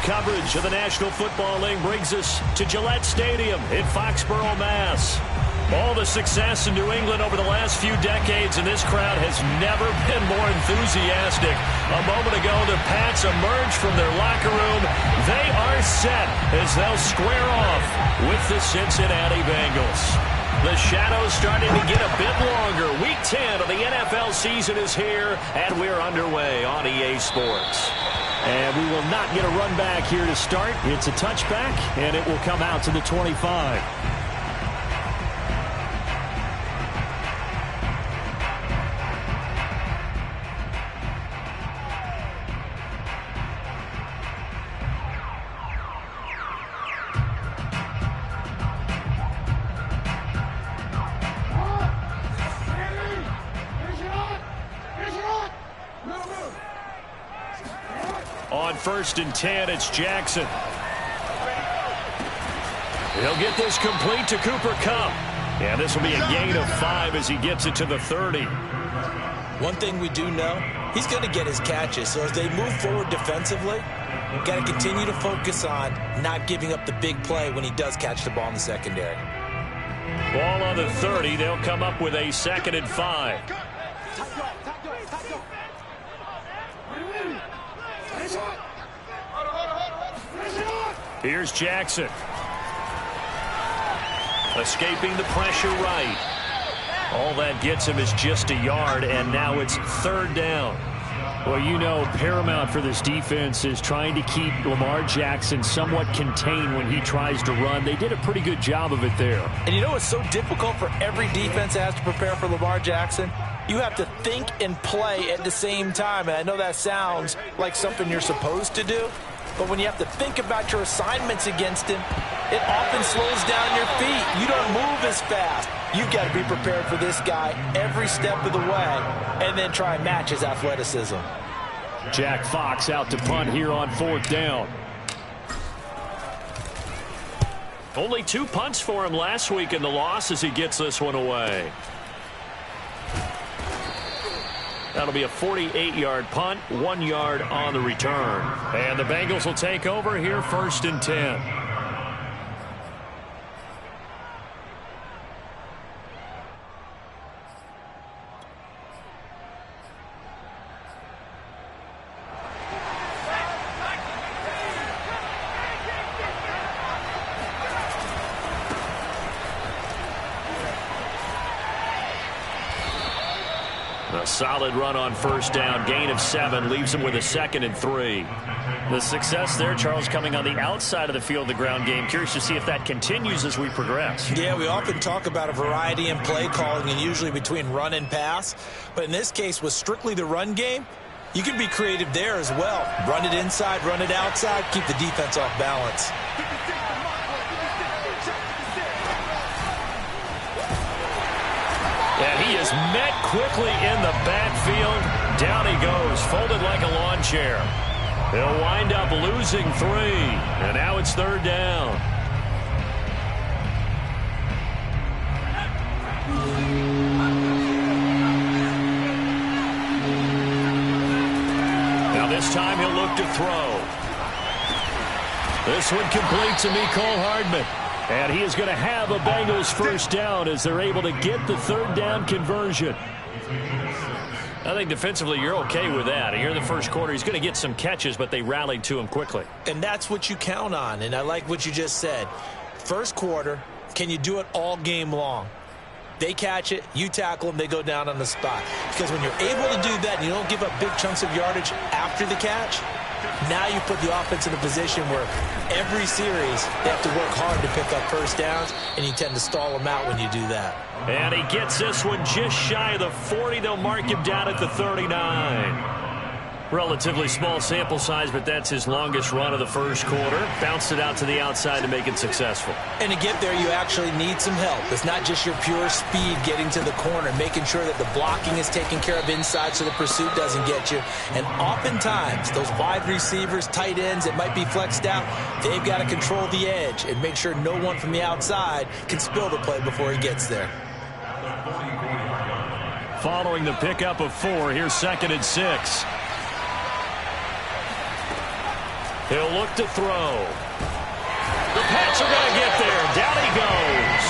coverage of the National Football League brings us to Gillette Stadium in Foxborough, Mass. All the success in New England over the last few decades, and this crowd has never been more enthusiastic. A moment ago, the Pats emerged from their locker room. They are set as they'll square off with the Cincinnati Bengals. The shadow's starting to get a bit longer. Week 10 of the NFL season is here, and we're underway on EA Sports. And we will not get a run back here to start. It's a touchback, and it will come out to the 25. On 1st and 10, it's Jackson. He'll get this complete to Cooper Kupp. And this will be a gain of 5 as he gets it to the 30. One thing we do know, he's going to get his catches. So as they move forward defensively, we've got to continue to focus on not giving up the big play when he does catch the ball in the secondary. Ball on the 30. They'll come up with a 2nd and 5. Here's Jackson. Escaping the pressure right. All that gets him is just a yard, and now it's 3rd down. Well, you know, paramount for this defense is trying to keep Lamar Jackson somewhat contained when he tries to run. They did a pretty good job of it there. And you know it's so difficult for every defense that has to prepare for Lamar Jackson? You have to think and play at the same time. And I know that sounds like something you're supposed to do, but when you have to think about your assignments against him, it often slows down your feet. You don't move as fast. You've got to be prepared for this guy every step of the way and then try and match his athleticism. Jack Fox out to punt here on 4th down. Only 2 punts for him last week in the loss as he gets this one away. That'll be a 48-yard punt, 1 yard on the return. And the Bengals will take over here 1st and 10. A solid run on 1st down. Gain of 7 leaves him with a 2nd and 3. The success there, Charles, coming on the outside of the field, the ground game. Curious to see if that continues as we progress. Yeah, we often talk about a variety in play calling and usually between run and pass. But in this case, with strictly the run game, you can be creative there as well. Run it inside, run it outside, keep the defense off balance. And he is met quickly in the backfield. Down he goes, folded like a lawn chair. He'll wind up losing 3. And now it's 3rd down. Now this time he'll look to throw. This one complete to Mecole Hardman. And he is going to have a Bengals 1st down as they're able to get the 3rd down conversion. I think defensively you're okay with that. Here in the 1st quarter, he's going to get some catches, but they rallied to him quickly. And that's what you count on, and I like what you just said. 1st quarter, can you do it all game long? They catch it, you tackle them, they go down on the spot. Because when you're able to do that and you don't give up big chunks of yardage after the catch, now you put the offense in a position where every series they have to work hard to pick up 1st downs, and you tend to stall them out when you do that. And he gets this one just shy of the 40. They'll mark him down at the 39. Relatively small sample size, but that's his longest run of the 1st quarter. Bounced it out to the outside to make it successful. And to get there, you actually need some help. It's not just your pure speed getting to the corner, making sure that the blocking is taken care of inside so the pursuit doesn't get you. And oftentimes, those wide receivers, tight ends that might be flexed out, they've got to control the edge and make sure no one from the outside can spill the play before he gets there. Following the pickup of 4, here's 2nd and 6. He'll look to throw. The Pats are going to get there. Down he goes.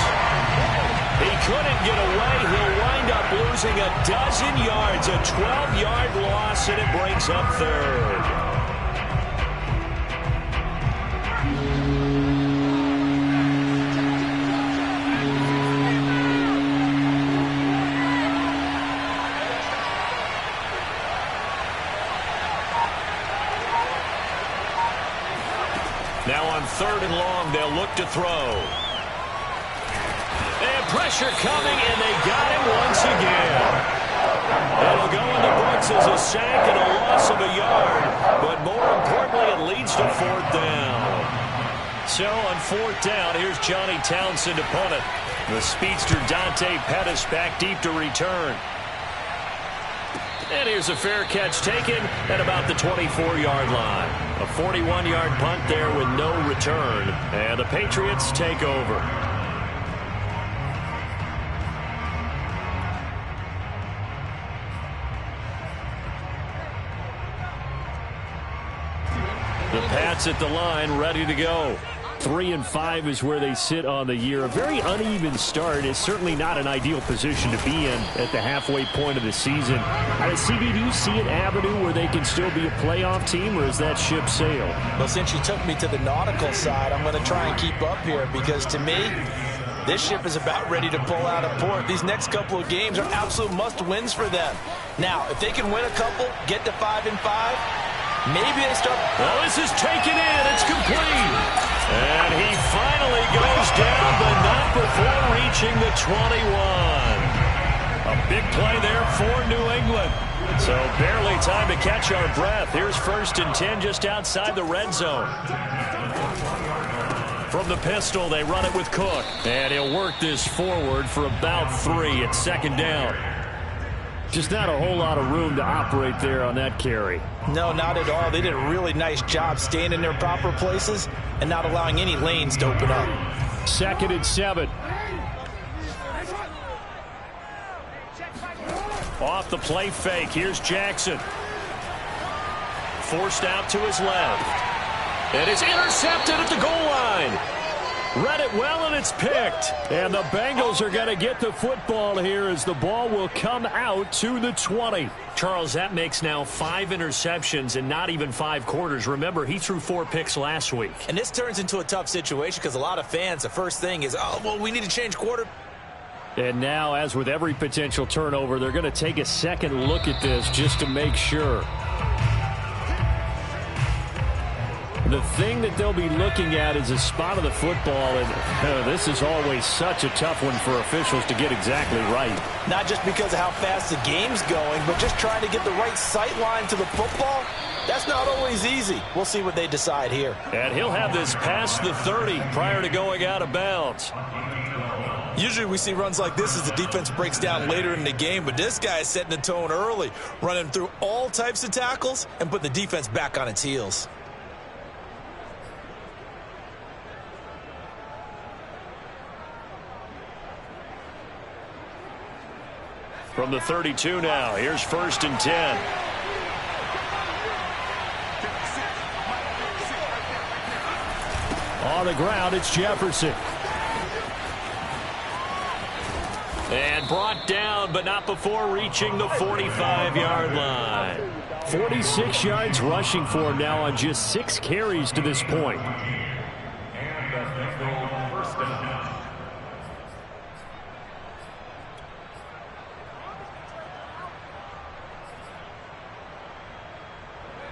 He couldn't get away. He'll wind up losing a dozen yards. A 12-yard loss, and it brings up third. Now on 3rd and long, they'll look to throw. And pressure coming, and they got him once again. It'll go into Brooks as a sack and a loss of a yard, but more importantly, it leads to 4th down. So on 4th down, here's Johnny Townsend to punt it. The speedster Dante Pettis back deep to return. And here's a fair catch taken at about the 24-yard line. A 41-yard punt there with no return. And the Patriots take over. The Pats at the line, ready to go. 3-5 is where they sit on the year. A very uneven start. Is certainly not an ideal position to be in at the halfway point of the season. CB, do you see an avenue where they can still be a playoff team, or is that ship sailed? Well, since you took me to the nautical side, I'm going to try and keep up here because, to me, this ship is about ready to pull out of port. These next couple of games are absolute must-wins for them. Now, if they can win a couple, get to 5-5, maybe they start. Well, this is taken in. It's complete. And he finally goes down, but not before reaching the 21. A big play there for New England. So barely time to catch our breath. Here's 1st and 10 just outside the red zone. From the pistol, they run it with Cook. And he'll work this forward for about 3 at 2nd down. Just not a whole lot of room to operate there on that carry. No, not at all. They did a really nice job staying in their proper places and not allowing any lanes to open up. 2nd and 7. Off the play fake. Here's Jackson. Forced out to his left. And is intercepted at the goal line. Read it well, and it's picked. And the Bengals are going to get the football here as the ball will come out to the 20. Charles, that makes now 5 interceptions and not even 5 quarters. Remember, he threw 4 picks last week. And this turns into a tough situation because a lot of fans, the first thing is, oh, well, we need to change quarter. And now, as with every potential turnover, they're going to take a second look at this just to make sure. The thing that they'll be looking at is a spot of the football, and this is always such a tough one for officials to get exactly right. Not just because of how fast the game's going, but just trying to get the right sight line to the football. That's not always easy. We'll see what they decide here. And he'll have this past the 30 prior to going out of bounds. Usually we see runs like this as the defense breaks down later in the game, but this guy is setting the tone early, running through all types of tackles and putting the defense back on its heels. From the 32 now, here's 1st and 10. On the ground, it's Jefferson. And brought down, but not before reaching the 45-yard line. 46 yards rushing for him now on just 6 carries to this point.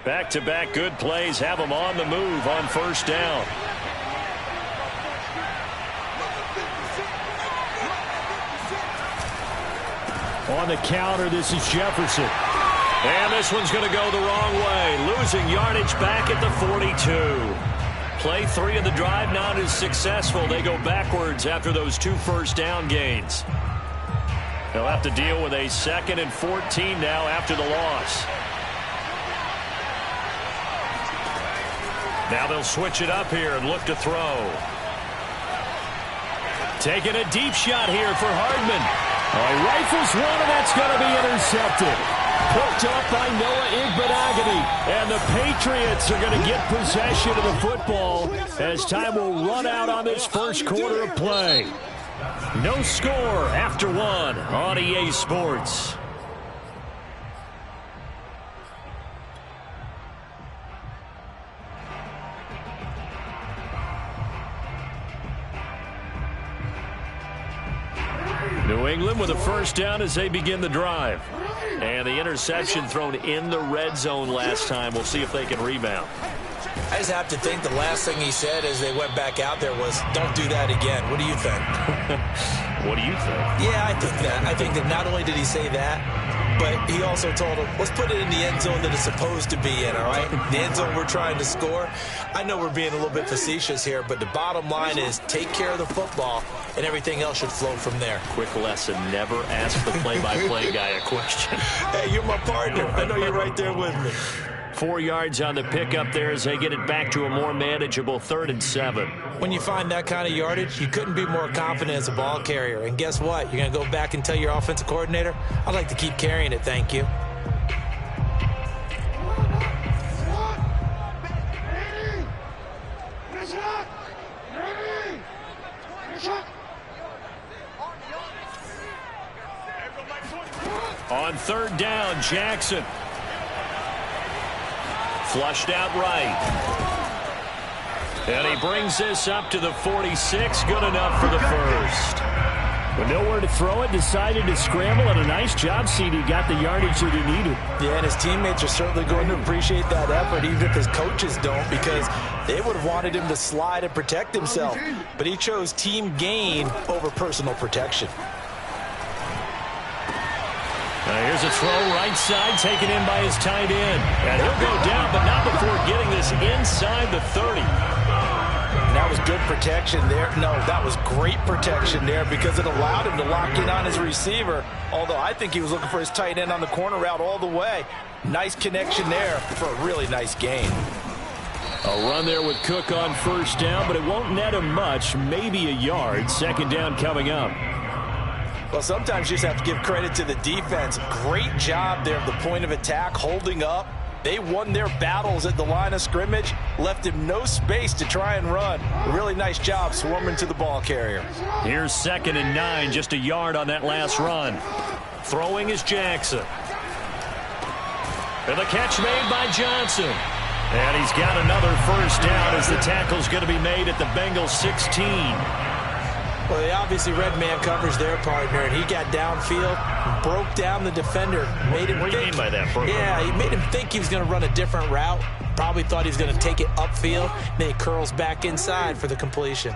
Back-to-back good plays have them on the move on 1st down. On the counter, this is Jefferson. And this one's going to go the wrong way. Losing yardage back at the 42. Play 3 of the drive not as successful. They go backwards after those 2 first down gains. They'll have to deal with a 2nd and 14 now after the loss. Now they'll switch it up here and look to throw. Taking a deep shot here for Hardman. Rifles one, and that's going to be intercepted. Picked up by Noah Igbenogany. And the Patriots are going to get possession of the football as time will run out on this first quarter of play. No score after one on EA Sports. New England with a first down as they begin the drive. And the interception thrown in the red zone last time. We'll see if they can rebound. I just have to think the last thing he said as they went back out there was, don't do that again. What do you think? What do you think? Yeah, I think that. I think that not only did he say that, but he also told him, let's put it in the end zone that it's supposed to be in, all right? The end zone we're trying to score. I know we're being a little bit facetious here, but the bottom line is take care of the football, and everything else should flow from there. Quick lesson, never ask the play-by-play guy a question. Hey, you're my partner. I know you're right there with me. 4 yards on the pickup there as they get it back to a more manageable 3rd and 7. When you find that kind of yardage, you couldn't be more confident as a ball carrier. And guess what? You're going to go back and tell your offensive coordinator, I'd like to keep carrying it, thank you. On 3rd down, Jackson. Flushed out right. And he brings this up to the 46. Good enough for the first. With nowhere to throw it, decided to scramble, and a nice job, CD. Got the yardage that he needed. Yeah, and his teammates are certainly going to appreciate that effort, even if his coaches don't, because they would have wanted him to slide and protect himself. But he chose team gain over personal protection. Here's a throw right side taken in by his tight end. And he'll go down, but not before getting this inside the 30. And that was good protection there. No, that was great protection there because it allowed him to lock in on his receiver. Although I think he was looking for his tight end on the corner route all the way. Nice connection there for a really nice gain. A run there with Cook on 1st down, but it won't net him much. Maybe a yard. 2nd down coming up. Well, sometimes you just have to give credit to the defense. Great job there at the point of attack, holding up. They won their battles at the line of scrimmage, left him no space to try and run. Really nice job swarming to the ball carrier. Here's 2nd and 9, just a yard on that last run. Throwing is Jackson. And the catch made by Johnson. And he's got another first down as the tackle's going to be made at the Bengals 16. Well, they obviously read man coverage their partner, and he got downfield, broke down the defender, made him What do you mean by that, bro? Yeah, he made him think he was going to run a different route. Probably thought he was going to take it upfield. Then he curls back inside for the completion.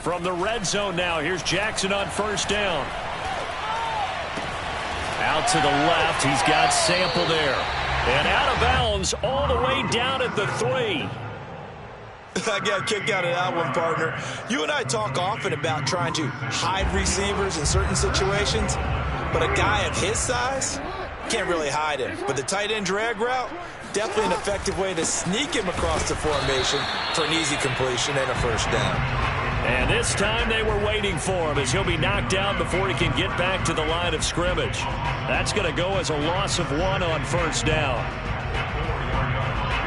From the red zone now, here's Jackson on 1st down. Out to the left, he's got Sample there. And out of bounds all the way down at the 3. I got a kick out of that one, partner. You and I talk often about trying to hide receivers in certain situations, but a guy of his size can't really hide him. But the tight end drag route, definitely an effective way to sneak him across the formation for an easy completion and a first down. And this time they were waiting for him as he'll be knocked down before he can get back to the line of scrimmage. That's going to go as a loss of 1 on 1st down.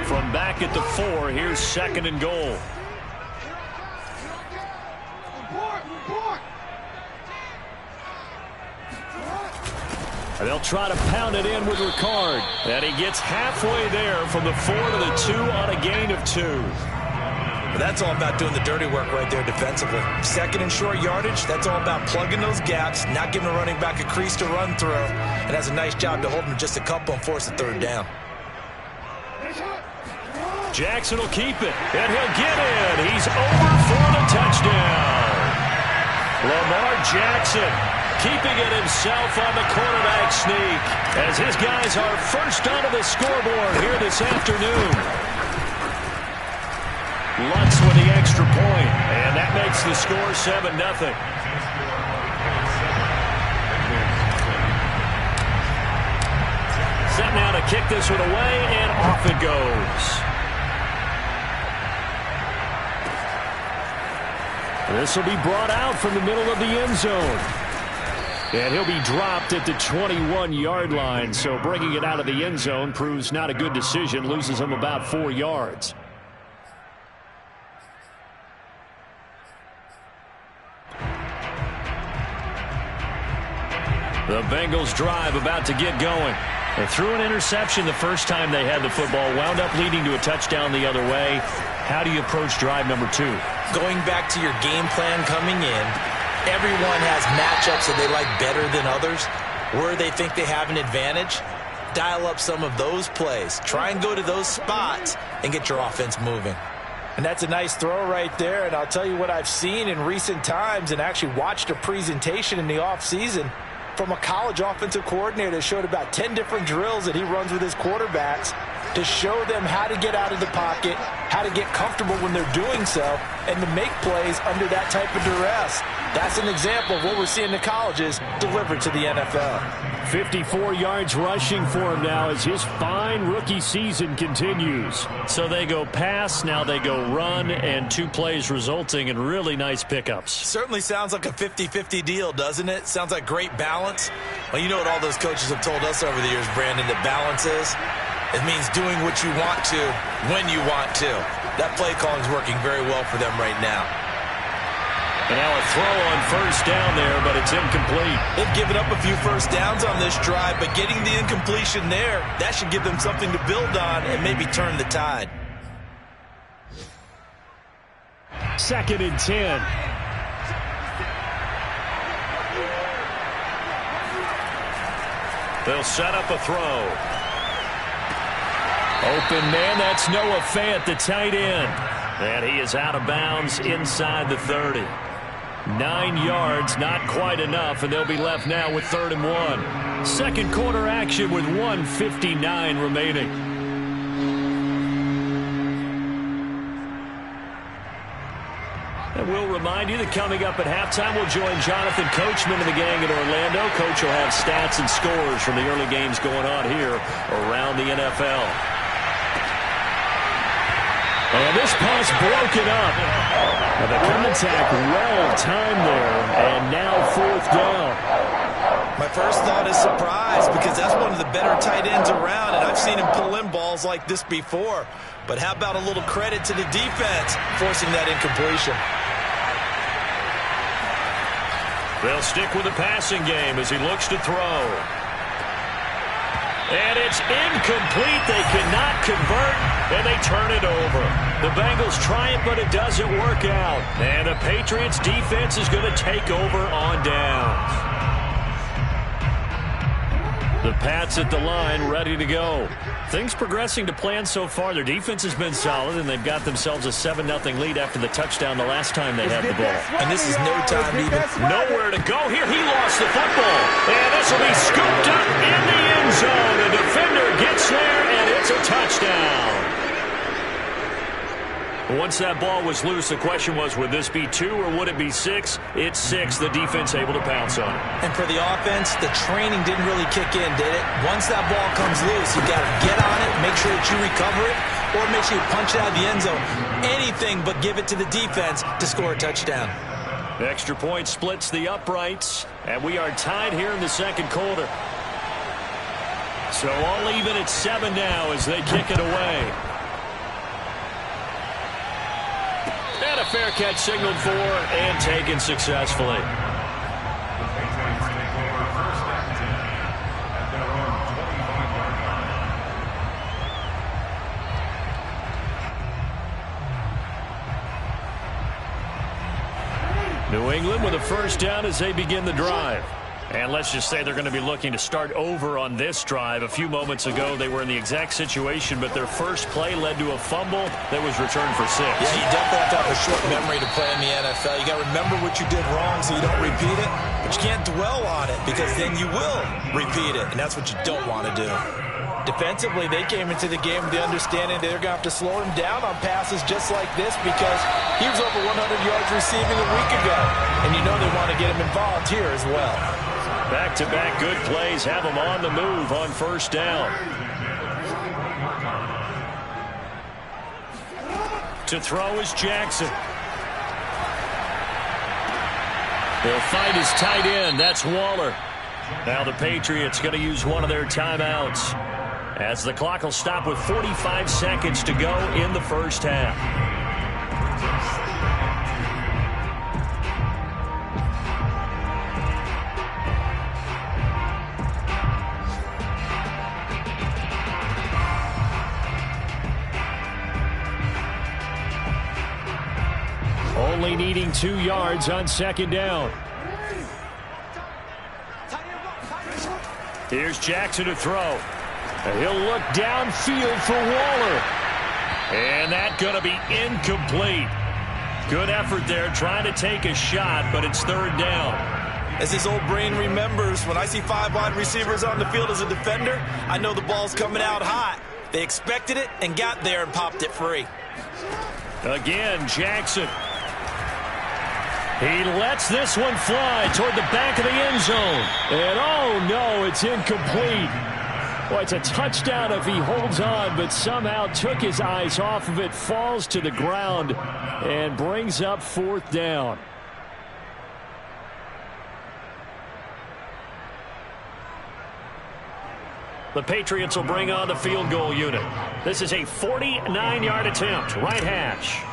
From back at the 4, here's 2nd and goal. And they'll try to pound it in with Ricard. And he gets halfway there from the 4 to the 2 on a gain of 2. But that's all about doing the dirty work right there defensively. 2nd and short yardage, that's all about plugging those gaps, not giving a running back a crease to run through. And has a nice job to hold him just a couple and force the 3rd down. Jackson will keep it, and he'll get in. He's over for the touchdown. Lamar Jackson keeping it himself on the quarterback sneak as his guys are first onto the scoreboard here this afternoon. Lutz with the extra point, and that makes the score 7-0. Set now to kick this one away, and off it goes. This will be brought out from the middle of the end zone. And he'll be dropped at the 21-yard line, so bringing it out of the end zone proves not a good decision, loses him about 4 yards. The Bengals drive about to get going. They threw an interception the first time they had the football, wound up leading to a touchdown the other way. How do you approach drive number 2? Going back to your game plan coming in, everyone has matchups that they like better than others. Where they think they have an advantage, dial up some of those plays. Try and go to those spots and get your offense moving. And that's a nice throw right there. And I'll tell you what I've seen in recent times and actually watched a presentation in the offseason from a college offensive coordinator that showed about 10 different drills that he runs with his quarterbacks to show them how to get out of the pocket, how to get comfortable when they're doing so, and to make plays under that type of duress. That's an example of what we're seeing in the colleges delivered to the NFL. 54 yards rushing for him now as his fine rookie season continues. So they go pass, now they go run, and 2 plays resulting in really nice pickups. Certainly sounds like a 50-50 deal, doesn't it? Sounds like great balance. Well, you know what all those coaches have told us over the years, Brandon, that balance is? It means doing what you want to when you want to. That play calling is working very well for them right now. And now a throw on first down there, but it's incomplete. They've given up a few first downs on this drive, but getting the incompletion there, that should give them something to build on and maybe turn the tide. 2nd and 10. They'll set up a throw. Open man, that's Noah Fant, the tight end. And he is out of bounds inside the 30. 9 yards, not quite enough, and they'll be left now with 3rd and 1. Second quarter action with 1:59 remaining. And we'll remind you that coming up at halftime, we'll join Jonathan Coachman and the gang in Orlando. Coach will have stats and scores from the early games going on here around the NFL. And this pass broken up. And the contact well timed there, and now 4th down. My first thought is surprise because that's one of the better tight ends around, and I've seen him pull in balls like this before. But how about a little credit to the defense forcing that incompletion? They'll stick with the passing game as he looks to throw. And it's incomplete. They cannot convert, and they turn it over. The Bengals try it, but it doesn't work out. And the Patriots defense is going to take over on downs. The Pats at the line, ready to go. Things progressing to plan so far. Their defense has been solid, and they've got themselves a 7-0 lead after the touchdown the last time they had the ball. And this is no time to even... Nowhere to go here. He lost the football. And this will be scooped up in the end zone. The defender gets there, and it's a touchdown. Once that ball was loose, the question was, would this be 2 or would it be 6? It's 6. The defense able to pounce on it. And for the offense, the training didn't really kick in, did it? Once that ball comes loose, you got to get on it, make sure that you recover it, or make sure you punch it out of the end zone. Anything but give it to the defense to score a touchdown. The extra point splits the uprights, and we are tied here in the second quarter. So all even at 7 now as they kick it away. And a fair catch signaled for and taken successfully. New England with a first down as they begin the drive. And let's just say they're going to be looking to start over on this drive. A few moments ago, they were in the exact situation, but their first play led to a fumble that was returned for 6. Yeah, you definitely have to have a short memory to play in the NFL. You got to remember what you did wrong so you don't repeat it, but you can't dwell on it because then you will repeat it, and that's what you don't want to do. Defensively, they came into the game with the understanding they're going to have to slow him down on passes just like this because he was over 100 yards receiving a week ago, and you know they want to get him involved here as well. Back-to-back good plays have him on the move on first down. To throw is Jackson. He'll find his tight end. That's Waller. Now the Patriots going to use one of their timeouts, as the clock will stop with 45 seconds to go in the first half. Only needing 2 yards on second down. Here's Jackson to throw. He'll look downfield for Waller. And that's going to be incomplete. Good effort there trying to take a shot, but it's third down. As his old brain remembers, when I see 5 wide receivers on the field as a defender, I know the ball's coming out hot. They expected it and got there and popped it free. Again, Jackson. He lets this one fly toward the back of the end zone. And oh no, it's incomplete. Well, it's a touchdown if he holds on, but somehow took his eyes off of it, falls to the ground, and brings up fourth down. The Patriots will bring on the field goal unit. This is a 49-yard attempt, right hash.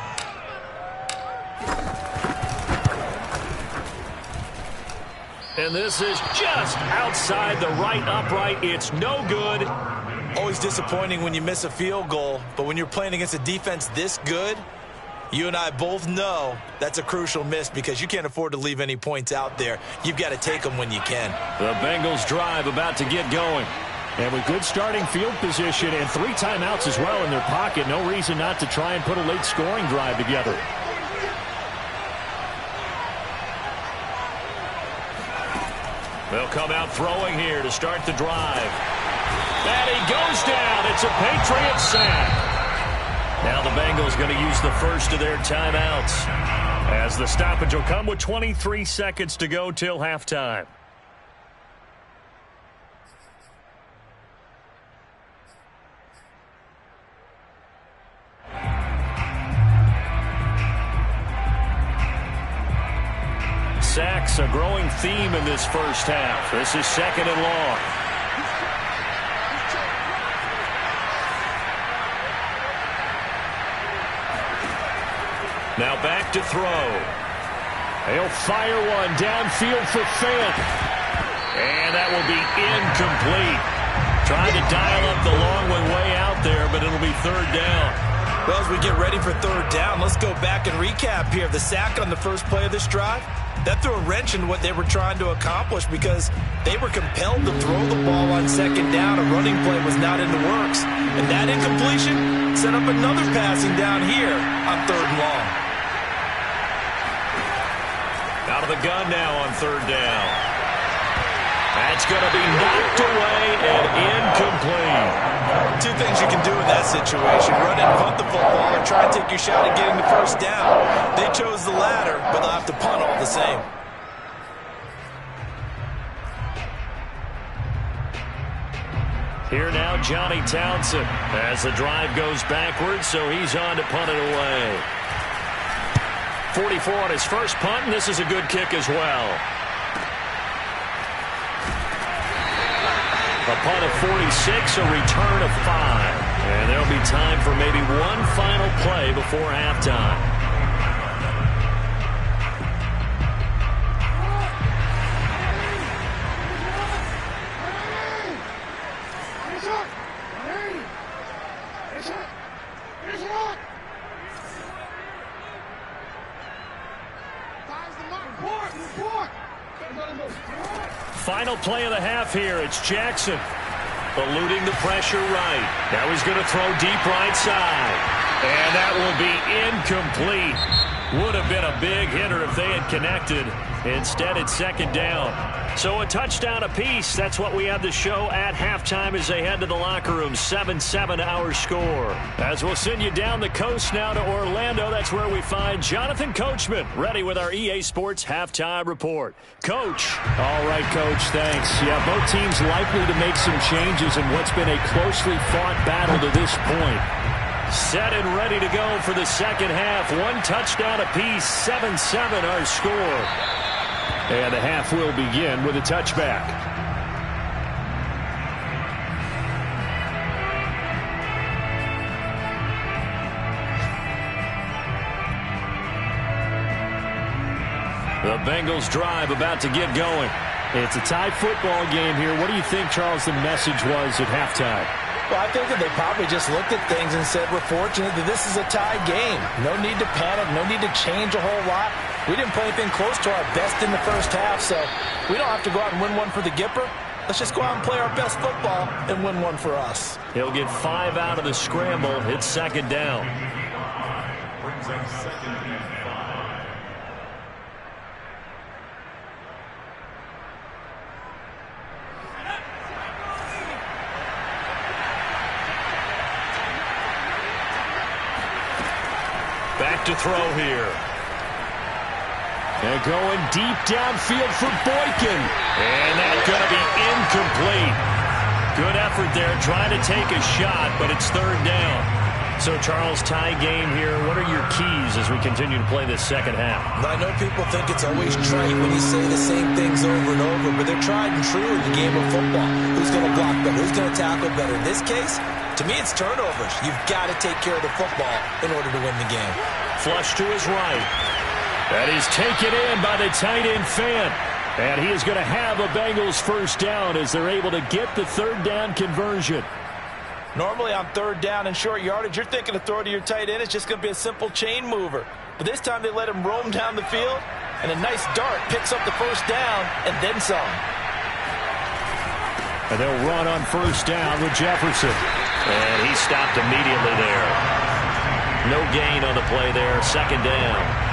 And this is just outside the right upright. It's no good. Always disappointing when you miss a field goal, but when you're playing against a defense this good, you and I both know that's a crucial miss because you can't afford to leave any points out there. You've got to take them when you can. The Bengals drive about to get going. And with good starting field position and 3 timeouts as well in their pocket, no reason not to try and put a late scoring drive together. They'll come out throwing here to start the drive. And he goes down. It's a Patriot sack. Now the Bengals going to use the first of their timeouts, as the stoppage will come with 23 seconds to go till halftime. Sacks, a growing theme in this first half. This is second and long. Now back to throw. He'll fire one downfield for Fant. And that will be incomplete. Trying to dial up the long one way out there, but it'll be third down. Well, as we get ready for third down, let's go back and recap here. The sack on the first play of this drive, that threw a wrench in what they were trying to accomplish because they were compelled to throw the ball on second down. A running play was not in the works. And that incompletion set up another passing down here on third and long. Out of the gun now on third down. That's going to be knocked away and incomplete. 2 things you can do in that situation: run and punt the football, or try and take your shot at getting the first down. They chose the latter, but they'll have to punt all the same. Here now, Johnny Townsend, as the drive goes backwards, so he's on to punt it away. 44 on his first punt, and this is a good kick as well. A punt of 46, a return of 5. And there'll be time for maybe one final play before halftime. Final play of the half here. It's Jackson eluding the pressure right. Now he's going to throw deep right side. And that will be incomplete. Would have been a big hitter if they had connected. Instead, it's second down. So a touchdown apiece. That's what we have to show at halftime as they head to the locker room. 7-7 our score. As we'll send you down the coast now to Orlando, that's where we find Jonathan Coachman, ready with our EA Sports halftime report. Coach. All right, Coach, thanks. Yeah, both teams likely to make some changes in what's been a closely fought battle to this point. Set and ready to go for the second half. One touchdown apiece, 7-7 our score. And the half will begin with a touchback. The Bengals drive about to get going. It's a tied football game here. What do you think, Charles, the message was at halftime? Well, I think that they probably just looked at things and said, we're fortunate that this is a tie game. No need to panic, no need to change a whole lot. We didn't play anything close to our best in the first half, so we don't have to go out and win one for the Gipper. Let's just go out and play our best football and win one for us. He'll get 5 out of the scramble. It's second down. Back to throw here. And going deep downfield for Boykin. And that's going to be incomplete. Good effort there, trying to take a shot, but it's third down. So, Charles, tie game here. What are your keys as we continue to play this second half? I know people think it's always trite when you say the same things over and over, but they're tried and true in the game of football. Who's going to block better? Who's going to tackle better? In this case, to me, it's turnovers. You've got to take care of the football in order to win the game. Flush to his right. That is taken in by the tight end Fan. And he is going to have a Bengals first down as they're able to get the third down conversion. Normally on third down and short yardage, you're thinking to throw to your tight end. It's just going to be a simple chain mover. But this time they let him roam down the field, and a nice dart picks up the first down and then some. And they'll run on first down with Jefferson. And he stopped immediately there. No gain on the play there. Second down.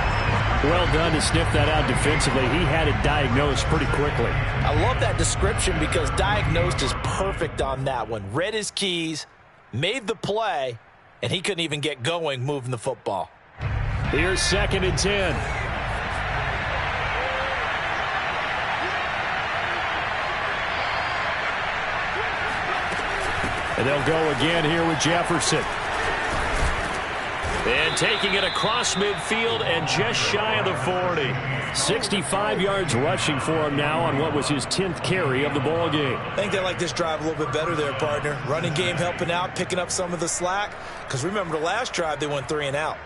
Well done to sniff that out defensively. He had it diagnosed pretty quickly. I love that description because diagnosed is perfect on that one. Read his keys, made the play, and he couldn't even get going moving the football. Here's 2nd and 10. And they'll go again here with Jefferson. And taking it across midfield and just shy of the 40. 65 yards rushing for him now on what was his 10th carry of the ball game. I think they like this drive a little bit better there, partner. Running game helping out, picking up some of the slack. Because remember the last drive, they went 3 and out.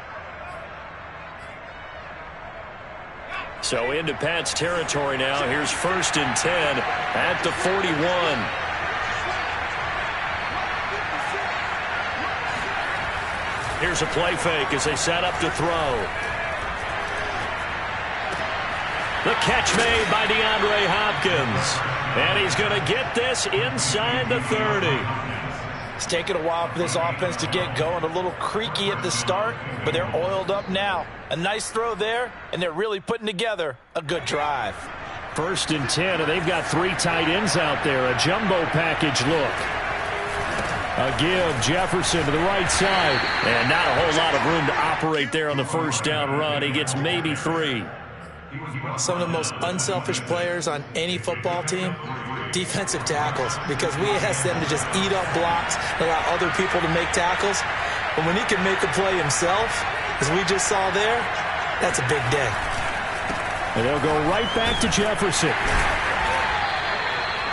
So into Pat's territory now. Here's 1st and 10 at the 41. Here's a play fake as they set up to throw. The catch made by DeAndre Hopkins. And he's going to get this inside the 30. It's taken a while for this offense to get going. A little creaky at the start, but they're oiled up now. A nice throw there, and they're really putting together a good drive. 1st and 10, and they've got 3 tight ends out there. A jumbo package look. A give, Jefferson to the right side. And not a whole lot of room to operate there on the first down run. He gets maybe 3. Some of the most unselfish players on any football team, defensive tackles, because we ask them to just eat up blocks and allow other people to make tackles. But when he can make a play himself, as we just saw there, that's a big day. And they'll go right back to Jefferson.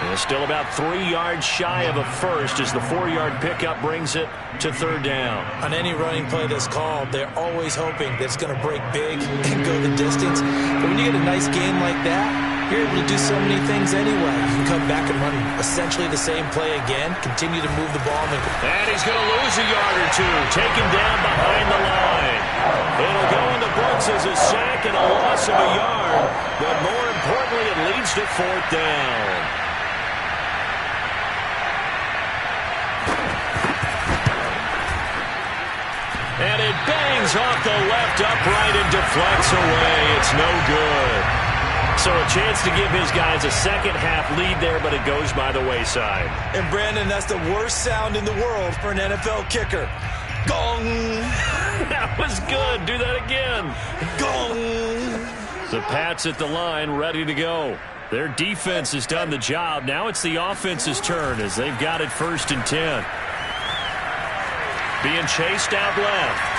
And still about 3 yards shy of a first as the 4-yard pickup brings it to third down. On any running play that's called, they're always hoping that it's going to break big and go the distance. But when you get a nice game like that, you're able to do so many things anyway. You can come back and run essentially the same play again, continue to move the ball. And he's going to lose a yard or two, taken down behind the line. It'll go in the books as a sack and a loss of a yard. But more importantly, it leads to 4th down. And it bangs off the left upright and deflects away. It's no good. So a chance to give his guys a second-half lead there, but it goes by the wayside. And, Brandon, that's the worst sound in the world for an NFL kicker. Gong! That was good. Do that again. Gong! The Pats at the line, ready to go. Their defense has done the job. Now it's the offense's turn as they've got it 1st and 10. Being chased out left.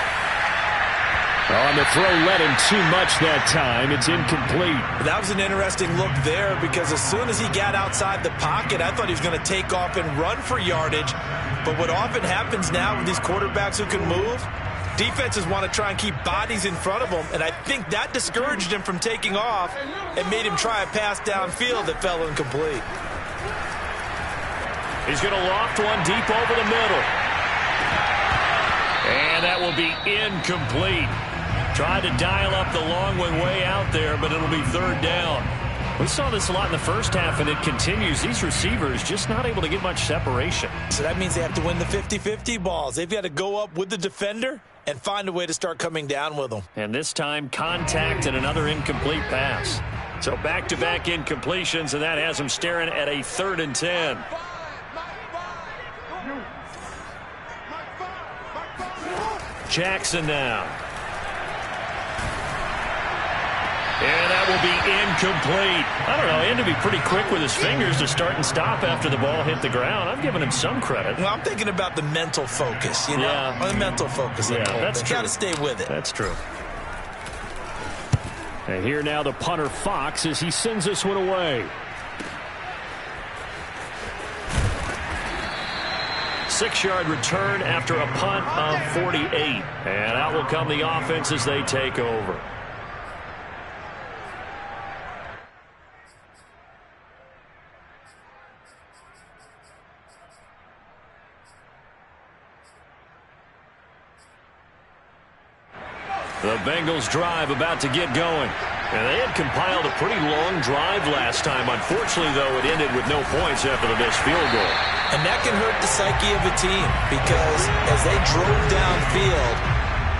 On the throw, led him too much that time. It's incomplete. That was an interesting look there because as soon as he got outside the pocket, I thought he was going to take off and run for yardage. But what often happens now with these quarterbacks who can move, defenses want to try and keep bodies in front of them, and I think that discouraged him from taking off and made him try a pass downfield that fell incomplete. He's going to loft one deep over the middle. And that will be incomplete. Tried to dial up the long one way out there, but it'll be third down. We saw this a lot in the first half, and it continues. These receivers just not able to get much separation. So that means they have to win the 50-50 balls. They've got to go up with the defender and find a way to start coming down with them. And this time, contact and another incomplete pass. So back-to-back incompletions, and that has them staring at a 3rd and 10. Jackson now. And that will be incomplete. I don't know, he had to be pretty quick with his fingers to start and stop after the ball hit the ground. I'm giving him some credit. Well, I'm thinking about the mental focus, you know? Yeah. The mental focus. Yeah, that's true. Got to stay with it. That's true. And here now the punter Fox as he sends this one away. 6-yard return after a punt of 48. And out will come the offense as they take over. The Bengals drive about to get going. And they had compiled a pretty long drive last time. Unfortunately, though, it ended with no points after the missed field goal. And that can hurt the psyche of a team because as they drove downfield,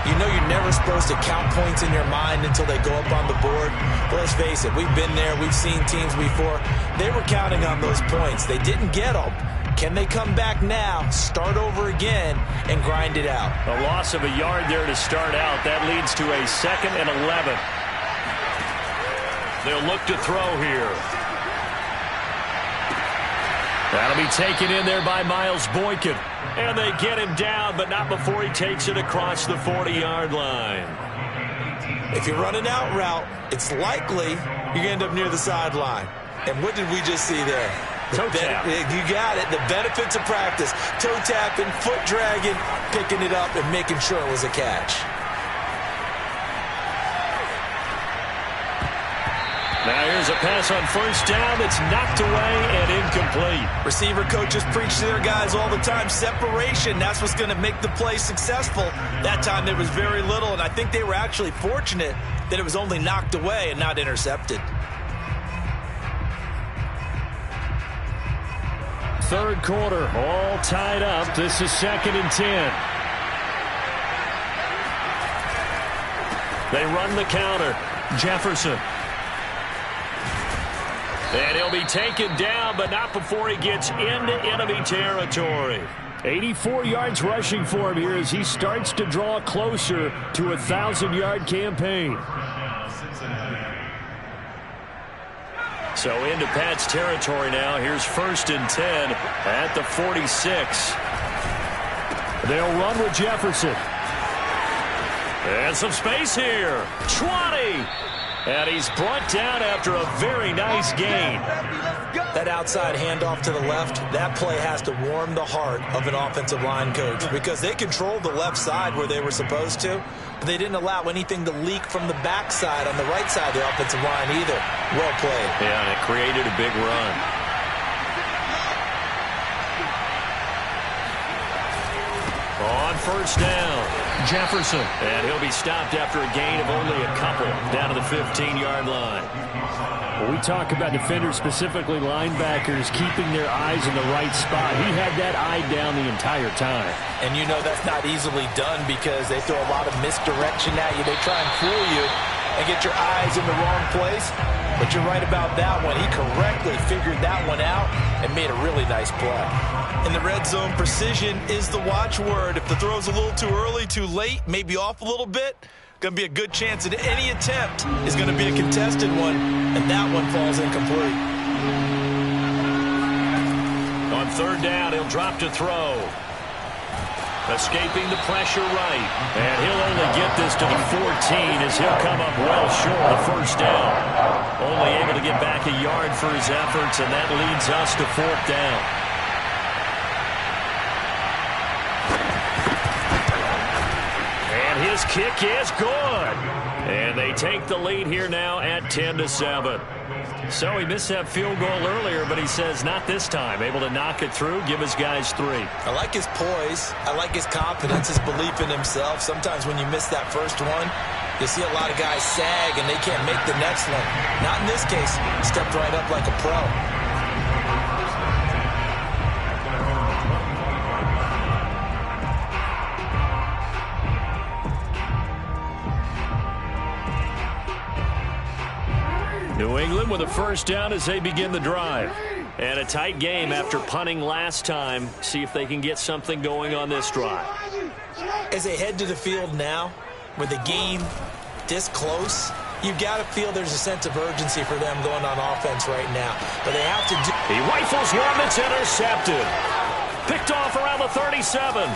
you know you're never supposed to count points in your mind until they go up on the board. But let's face it, we've been there. We've seen teams before. They were counting on those points. They didn't get them. Can they come back now, start over again, and grind it out? A loss of a yard there to start out. That leads to a 2nd and 11. They'll look to throw here. That'll be taken in there by Miles Boykin. And they get him down, but not before he takes it across the 40-yard line. If you're running out route, it's likely you're going to end up near the sideline. And what did we just see there? Toe tap. You got it. The benefits of practice. Toe tapping, foot dragging, picking it up, and making sure it was a catch. Now here's a pass on 1st down that's knocked away and incomplete. Receiver coaches preach to their guys all the time. Separation, that's what's going to make the play successful. That time there was very little, and I think they were actually fortunate that it was only knocked away and not intercepted. 3rd quarter, all tied up. This is 2nd and 10. They run the counter. Jefferson. And he'll be taken down, but not before he gets into enemy territory. 84 yards rushing for him here as he starts to draw closer to a 1,000-yard campaign. So into Pat's territory now. Here's 1st and 10 at the 46. They'll run with Jefferson. And some space here. 20. And he's brought down after a very nice gain. That outside handoff to the left, that play has to warm the heart of an offensive line coach because they controlled the left side where they were supposed to, but they didn't allow anything to leak from the backside on the right side of the offensive line either. Well played. Yeah, and it created a big run. On 1st down, Jefferson. And he'll be stopped after a gain of only a couple down to the 15-yard line. When we talk about defenders, specifically linebackers, keeping their eyes in the right spot, he had that eye down the entire time. And you know that's not easily done because they throw a lot of misdirection at you. They try and fool you and get your eyes in the wrong place. But you're right about that one. He correctly figured that one out and made a really nice play. In the red zone, precision is the watchword. If the throw's a little too early, too late, maybe off a little bit, going to be a good chance that any attempt is going to be a contested one, and that one falls incomplete. On 3rd down, he'll drop to throw. Escaping the pressure right. And he'll only get this to the 14 as he'll come up well short of the first down. Only able to get back a yard for his efforts, and that leads us to fourth down. And his kick is good. And they take the lead here now at 10-7. So he missed that field goal earlier, but he says not this time. Able to knock it through, give his guys 3. I like his poise. I like his confidence, his belief in himself. Sometimes when you miss that first one, you see a lot of guys sag and they can't make the next one. Not in this case. Stepped right up like a pro. New England with a first down as they begin the drive. And a tight game after punting last time. See if they can get something going on this drive. As they head to the field now, with the game this close, you've got to feel there's a sense of urgency for them going on offense right now. But they have to do... He rifles one that's intercepted. Picked off around the 37.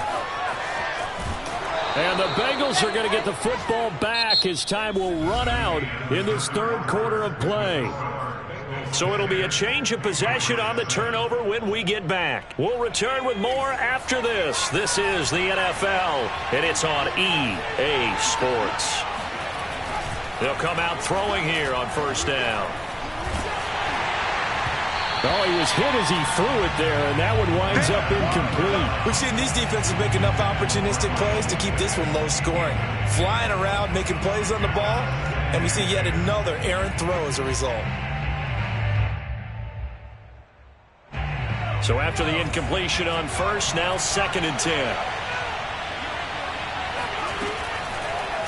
And the Bengals are going to get the football back as time will run out in this third quarter of play. So it'll be a change of possession on the turnover when we get back. We'll return with more after this. This is the NFL, and it's on EA Sports. They'll come out throwing here on first down. Oh, he was hit as he threw it there, and that one winds up incomplete. We've seen these defenses make enough opportunistic plays to keep this one low scoring. Flying around, making plays on the ball, and we see yet another errant throw as a result. So after the incompletion on first, now 2nd and 10.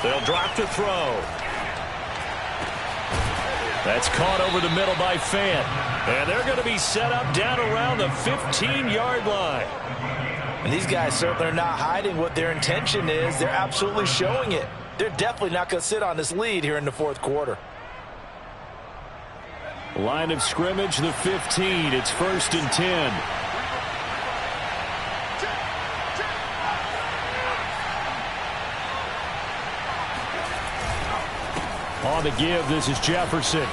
They'll drop to throw. That's caught over the middle by Fant. And they're going to be set up down around the 15-yard line. And these guys certainly are not hiding what their intention is. They're absolutely showing it. They're definitely not going to sit on this lead here in the fourth quarter. Line of scrimmage, the 15. It's 1st and 10. On the give, this is Jefferson.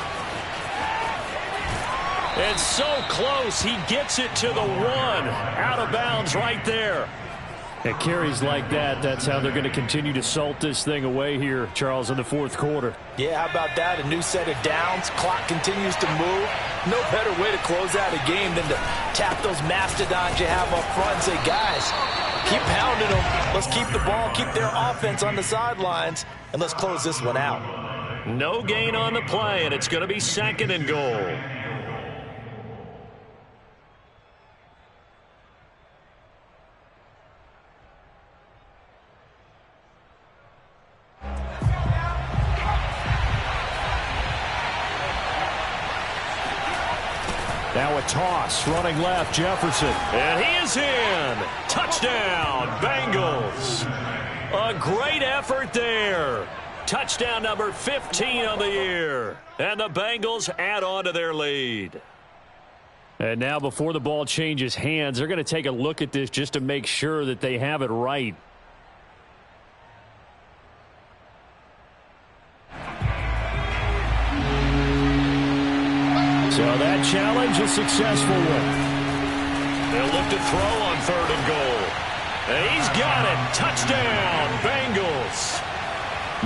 It's so close. He gets it to the 1. Out of bounds right there. It carries like that. That's how they're going to continue to salt this thing away here, Charles, in the fourth quarter. Yeah, how about that? A new set of downs. Clock continues to move. No better way to close out a game than to tap those mastodons you have up front and say, guys, keep pounding them. Let's keep the ball, keep their offense on the sidelines, and let's close this one out. No gain on the play, and it's going to be 2nd and goal. Now a toss, running left, Jefferson. And he is in. Touchdown, Bengals. A great effort there. Touchdown number 15 on the year. And the Bengals add on to their lead. And now before the ball changes hands, they're going to take a look at this just to make sure that they have it right. So that challenge is a successful one. They'll look to throw on 3rd and goal. And he's got it. Touchdown, Bengals.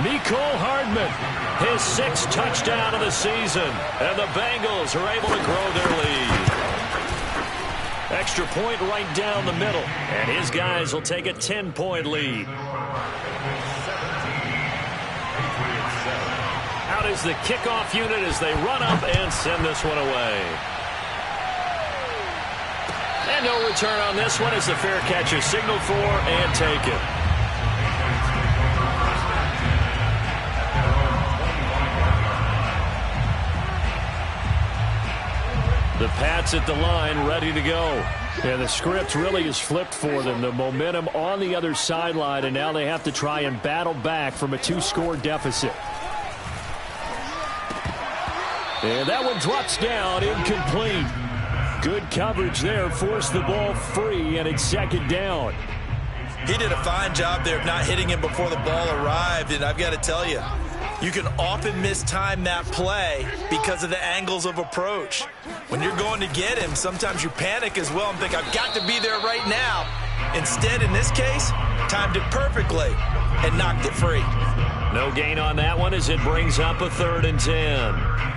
Mecole Hardman, his 6th touchdown of the season. And the Bengals are able to grow their lead. Extra point right down the middle. And his guys will take a 10-point lead. Out is the kickoff unit as they run up and send this one away. And no return on this one as the fair catch is signaled for and taken. The Pats at the line, ready to go. Yeah, the script really is flipped for them. The momentum on the other sideline, and now they have to try and battle back from a 2-score deficit. And that one drops down, incomplete. Good coverage there, forced the ball free, and it's 2nd down. He did a fine job there of not hitting him before the ball arrived, and I've got to tell you, you can often mistime that play because of the angles of approach. When you're going to get him, sometimes you panic as well and think, I've got to be there right now. Instead, in this case, timed it perfectly and knocked it free. No gain on that one as it brings up a 3rd and 10.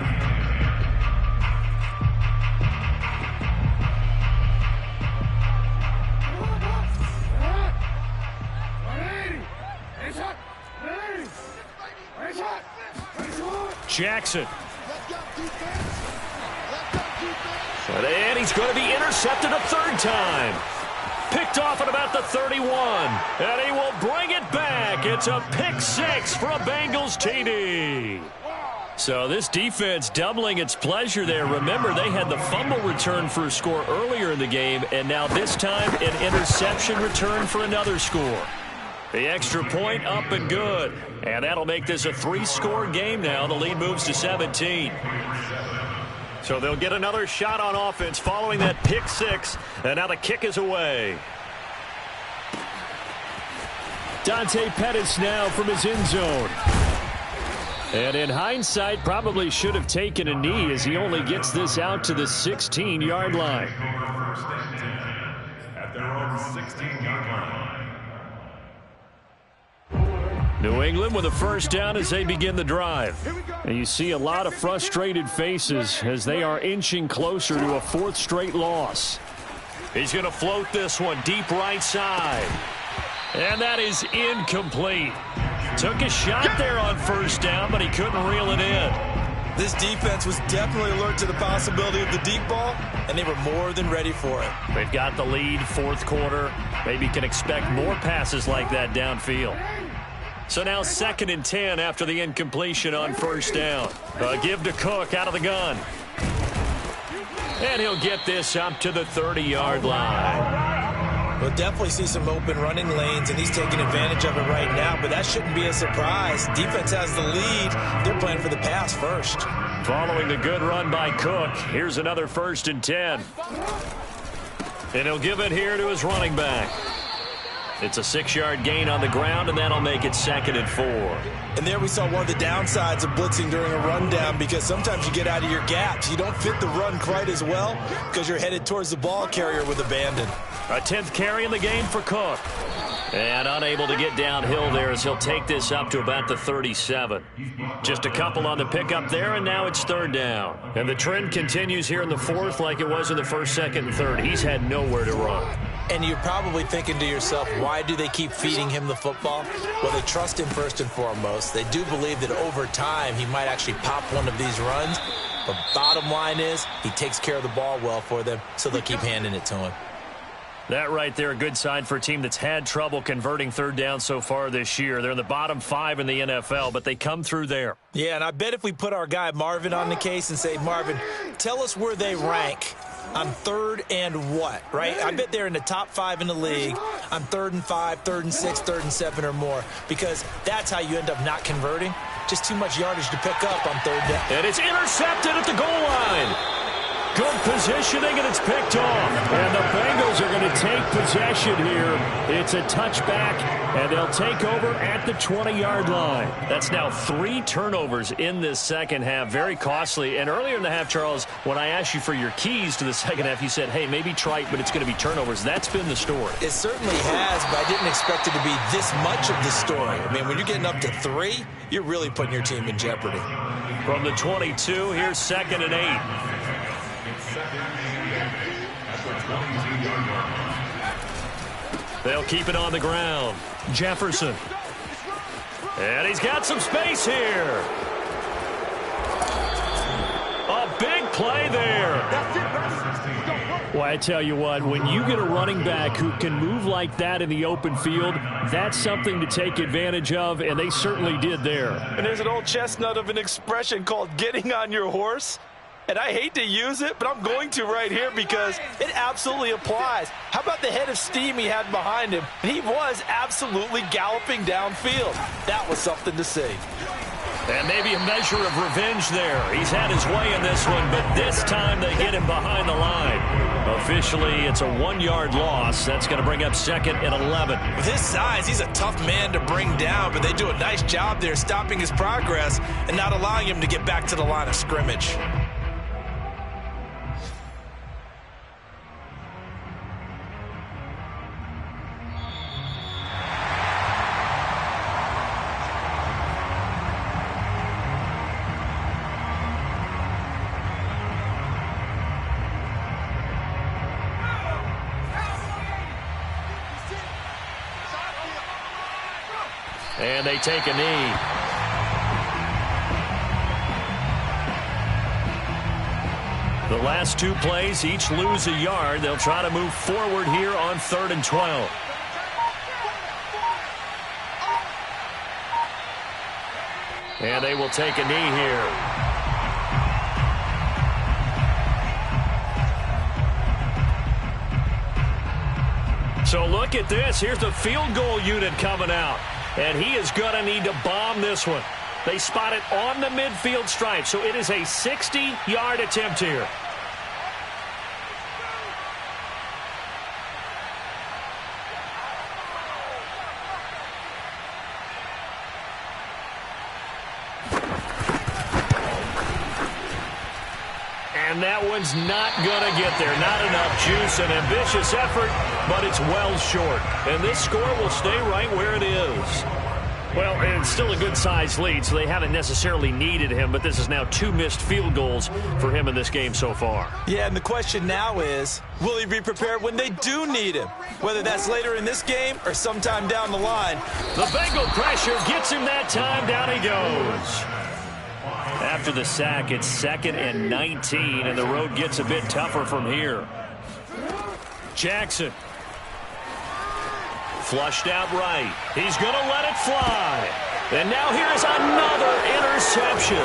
Jackson. And he's going to be intercepted a 3rd time. Picked off at about the 31. And he will bring it back. It's a pick 6 for a Bengals TD. So this defense doubling its pleasure there. Remember, they had the fumble return for a score earlier in the game, and now this time an interception return for another score. The extra point up and good. And that'll make this a 3-score game now. The lead moves to 17. So they'll get another shot on offense following that pick 6. And now the kick is away. Dante Pettis now from his end zone. And in hindsight, probably should have taken a knee as he only gets this out to the 16-yard line. At their own 16-yard line. New England with a 1st down as they begin the drive. And you see a lot of frustrated faces as they are inching closer to a 4th straight loss. He's going to float this one deep right side. And that is incomplete. Took a shot there on 1st down, but he couldn't reel it in. This defense was definitely alert to the possibility of the deep ball, and they were more than ready for it. They've got the lead, 4th quarter. Maybe can expect more passes like that downfield. So now 2nd and 10 after the incompletion on 1st down. A give to Cook out of the gun. And he'll get this up to the 30-yard line. We'll definitely see some open running lanes, and he's taking advantage of it right now, but that shouldn't be a surprise. Defense has the lead. They're playing for the pass first. Following the good run by Cook, here's another 1st and 10. And he'll give it here to his running back. It's a 6-yard gain on the ground, and that'll make it 2nd and 4. And there we saw one of the downsides of blitzing during a rundown, because sometimes you get out of your gaps. You don't fit the run quite as well because you're headed towards the ball carrier with abandon. A 10th carry in the game for Cook. And unable to get downhill there as he'll take this up to about the 37. Just a couple on the pickup there, and now it's 3rd down. And the trend continues here in the 4th like it was in the 1st, 2nd, and 3rd. He's had nowhere to run. And you're probably thinking to yourself, why do they keep feeding him the football? Well, they trust him first and foremost. They do believe that over time he might actually pop one of these runs. But bottom line is he takes care of the ball well for them, so they'll keep handing it to him. That right there, a good sign for a team that's had trouble converting 3rd down so far this year. They're in the bottom 5 in the NFL, but they come through there. Yeah, and I bet if we put our guy Marvin on the case and say, Marvin, tell us where they rank on 3rd and what, right? I bet they're in the top 5 in the league on 3rd and 5, 3rd and 6, 3rd and 7 or more, because that's how you end up not converting. Just too much yardage to pick up on 3rd down. And it's intercepted at the goal line. Good positioning, and it's picked off. And the Bengals are going to take possession here. It's a touchback, and they'll take over at the 20-yard line. That's now 3 turnovers in this second half. Very costly. And earlier in the half, Charles, when I asked you for your keys to the second half, you said, hey, maybe trite, but it's going to be turnovers. That's been the story. It certainly has, but I didn't expect it to be this much of the story. I mean, when you're getting up to 3, you're really putting your team in jeopardy. From the 22, here's 2nd and 8. They'll keep it on the ground. Jefferson. And he's got some space here. A big play there. Well, I tell you what, when you get a running back who can move like that in the open field, that's something to take advantage of, and they certainly did there. And there's an old chestnut of an expression called getting on your horse. And I hate to use it, but I'm going to right here because it absolutely applies. How about the head of steam he had behind him? And he was absolutely galloping downfield. That was something to see. And maybe a measure of revenge there. He's had his way in this one, but this time they get him behind the line. A officially, it's a 1-yard loss. That's going to bring up 2nd and 11. With his size, he's a tough man to bring down, but they do a nice job there stopping his progress and not allowing him to get back to the line of scrimmage. And they take a knee. The last 2 plays, each lose a yard. They'll try to move forward here on 3rd and 12. And they will take a knee here. So look at this. Here's the field goal unit coming out. And he is going to need to bomb this one. They spot it on the midfield stripe, so it is a 60-yard attempt here. And that one's not going to get there. Not enough juice. An ambitious effort, but it's well short. And this score will stay right where it is. Well, it's still a good-sized lead, so they haven't necessarily needed him, but this is now 2 missed field goals for him in this game so far. Yeah, and the question now is, will he be prepared when they do need him? Whether that's later in this game or sometime down the line. The Bengal pressure gets him that time. Down he goes. After the sack, it's 2nd and 19, and the road gets a bit tougher from here. Jackson. Flushed out right. He's going to let it fly. And now here's another interception.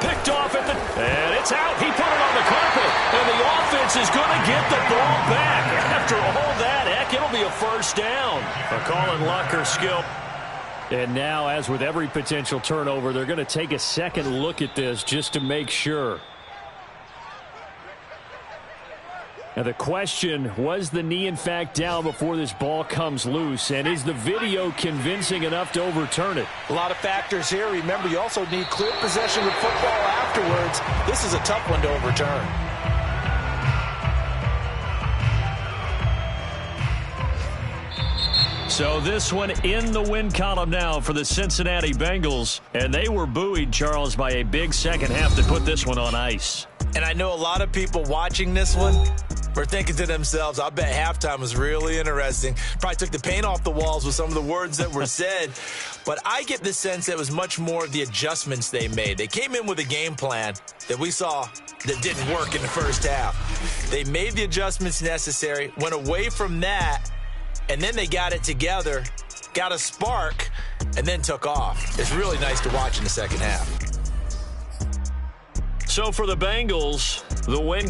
Picked off at the... And it's out. He put it on the carpet. And the offense is going to get the ball back. After all that, heck, it'll be a first down. A calling luck or skill. And now, as with every potential turnover, they're going to take a second look at this just to make sure. Now the question, was the knee in fact down before this ball comes loose? And is the video convincing enough to overturn it? A lot of factors here. Remember, you also need clear possession of football afterwards. This is a tough one to overturn. So this one in the win column now for the Cincinnati Bengals. And they were buoyed, Charles, by a big second half to put this one on ice. And I know a lot of people watching this one were thinking to themselves, I bet halftime was really interesting. Probably took the paint off the walls with some of the words that were said. But I get the sense that it was much more of the adjustments they made. They came in with a game plan that we saw that didn't work in the first half. They made the adjustments necessary, went away from that, and then they got it together, got a spark, and then took off. It's really nice to watch in the second half. So for the Bengals, the win